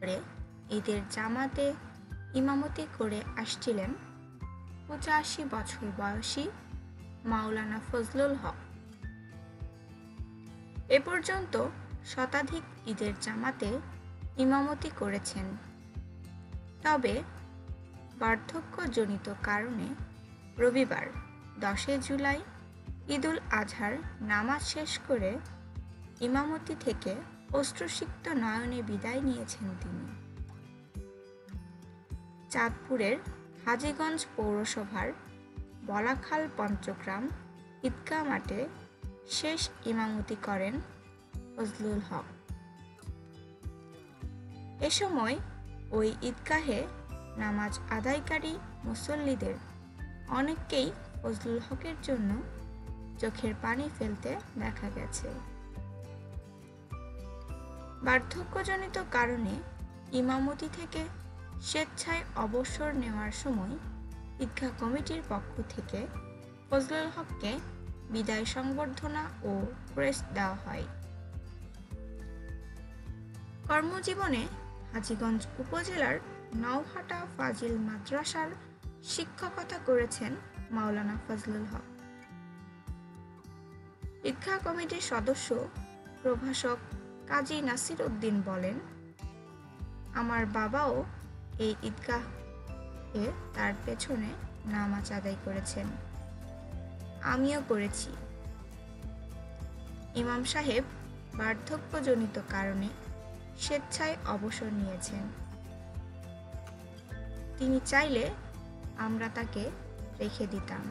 করে ঈদের জামাতে ইমামতি করে আসছিলেন 85 বছর বয়সী মাওলানা ফজলুল হক। এ পর্যন্ত শতাধিক ঈদের জামাতে ইমামতি করেছেন। তবে বার্ধক্যজনিত কারণে রবিবার 10 জুলাই ঈদুল আজহার নামাজ শেষ করে ইমামতি থেকে অশ্রুসিক্ত নয়নে বিদায় নিয়েছেন তিনি। চাঁদপুরের হাজীগঞ্জ পৌরসভার বলাখাল পঞ্চগ্রাম ঈদগাহ মাঠে শেষ ইমামতি করেন ফজলুল হক। এ সময় ওই ঈদগাহে নামাজ আদায়কারী মুসল্লিদের অনেককেই ফজলুল হকের জন্য চোখের পানি ফেলতে দেখা গেছে। বার্ধক্যজনিত কারণে ইমামতি থেকে স্বেচ্ছায় অবসর নেওয়ার সময় ঈদগাহ কমিটির পক্ষ থেকে ফজলুল হককে বিদায় সংবর্ধনা ও ক্রেস্ট দেওয়া হয়। কর্মজীবনে হাজীগঞ্জ উপজেলার নওহাটা ফাজিল মাদ্রাসার শিক্ষকতা করেছেন মাওলানা ফজলুল হক। ঈদগাহ কমিটির সদস্য প্রভাষক কাজী নাসির উদ্দিন বলেন, আমার বাবাও এই ঈদগাহে তার পেছনে নামাজ আদায় করেছেন, আমিও করেছি। ইমাম সাহেব বার্ধক্যজনিত কারণে স্বেচ্ছায় অবসর নিয়েছেন। তিনি চাইলে আমরা তাকে রেখে দিতাম।